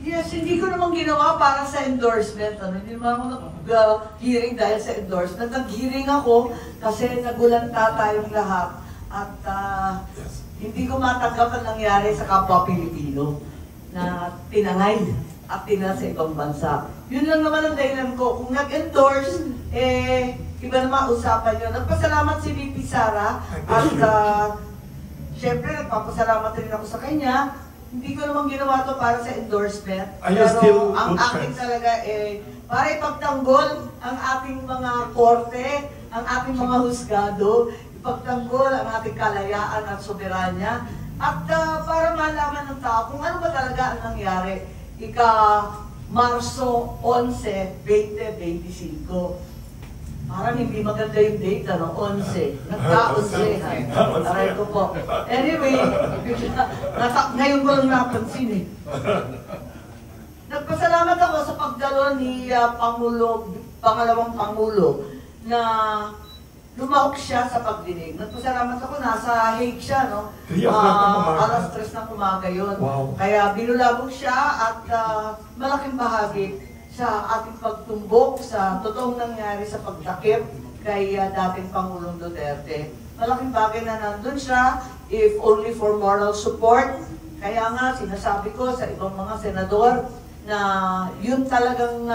Yes, hindi ko naman ginawa para sa endorsement. Hindi naman ako nag-hearing dahil sa endorsement. Nag-hearing ako kasi nagulanta tayong lahat. At hindi ko matanggap ang nangyari sa kapwa Pilipino na tinangay at tinala sa ibang bansa. Yun lang naman ang dahilan ko. Kung nag-endorse, iba naman usapan yun. Nagpasalamat si VP Sara at syempre nagpapasalamat rin ako sa kanya. Hindi ko naman ginawa to para sa endorsement. Pero ang akin talaga para ipagtanggol ang ating mga korte, ang ating mga husgado, ipagtanggol ang ating kalayaan at soberanya, at para malaman ng tao kung ano ba talaga ang nangyari Marso 11, 2025. Parang hindi maganda yung date, 11. Nagka-11. Aray ko po. Anyway, ngayon ko lang napansin Nagpasalamat ako sa pagdalo ni Pangalawang Pangulo na lumahok siya sa pagdinig. Nagpasalamat ako, nasa Hague siya, no? Alas 3 ng umaga yun. Wow. Kaya binulabog siya at malaking bahagi sa ating pagtumbok sa totoong nangyari sa pagtakip kay dating Pangulong Duterte. Malaking bagay na nandun siya, if only for moral support. Kaya nga, sinasabi ko sa ibang mga senador na yun talagang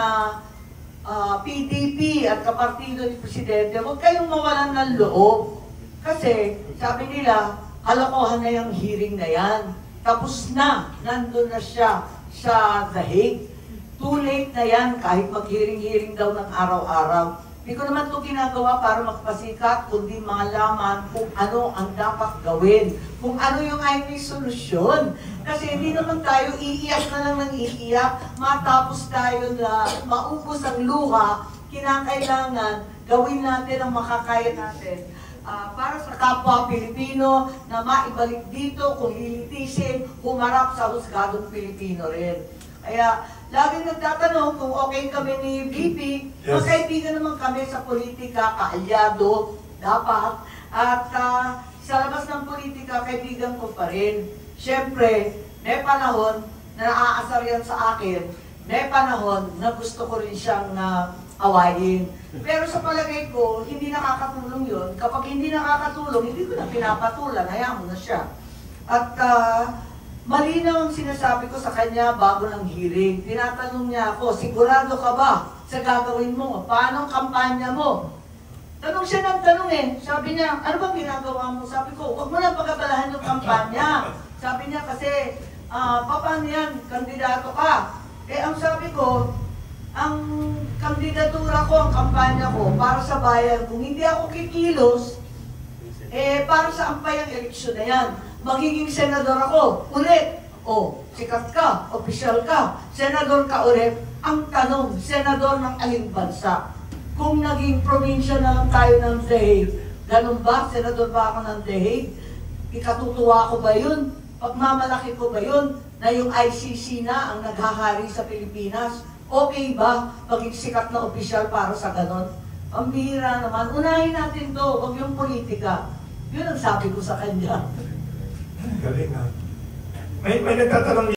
PDP at kapartido ni Presidente, huwag kayong mawalan ng loob. Kasi, sabi nila, kalokohan na yung hearing na yan. Tapos na, nandun na siya sa The Hague. Too late na yan, kahit mag-hearing-hearing daw ng araw-araw. Hindi ko naman ito ginagawa para magpasikat, kundi malaman kung ano ang dapat gawin. Kung ano yung ay may solusyon. Kasi hindi naman tayo iiyak na lang ng iiyak, matapos tayo na maubos ang luha, kinakailangan gawin natin ang makakaya natin. Para sa kapwa Pilipino na maibalik dito, kung lilitisin, humarap sa husgadong Pilipino rin. Kaya, laging nagtatanong kung okay kami ni VP, magkaibigan naman kami sa politika, kaalyado, dapat. At sa labas ng politika, kaibigan ko pa rin. Siyempre, may panahon na naaasar yan sa akin, may panahon na gusto ko rin siyang awayin. Pero sa palagay ko, hindi nakakatulong yun. Kapag hindi nakakatulong, hindi ko na pinapatulan, hayaan mo na siya. At malinaw ang sinasabi ko sa kanya bago ng hearing. Tinatanong niya ako, sigurado ka ba sa gagawin mo? Paano ang kampanya mo? Tanong siya ng tanong Sabi niya, ano bang ginagawa mo? Sabi ko, huwag mo na pagkabalahan yung kampanya. Sabi niya kasi, paano yan? Kandidato ka. Ang sabi ko, ang kandidatura ko, ang kampanya ko, para sa bayan, kung hindi ako kikilos, para sa ampayang eleksyon na yan. Magiging senador ako, ulit. Sikat ka, opisyal ka, senador ka ulit. Ang tanong, senador ng aling bansa? Kung naging probinsya na lang tayo ng The Hague, ganun ba? Senador ba ako ng The Hague? Ikatutuwa ko ba yun? Pagmamalaki ko ba yun? Na yung ICC na ang naghahari sa Pilipinas? Okay ba maging sikat na opisyal para sa ganon? Ang bihira naman. Unahin natin to, huwag yung politika. Yun ang sabi ko sa kanya. Galing ha. May nagtatanong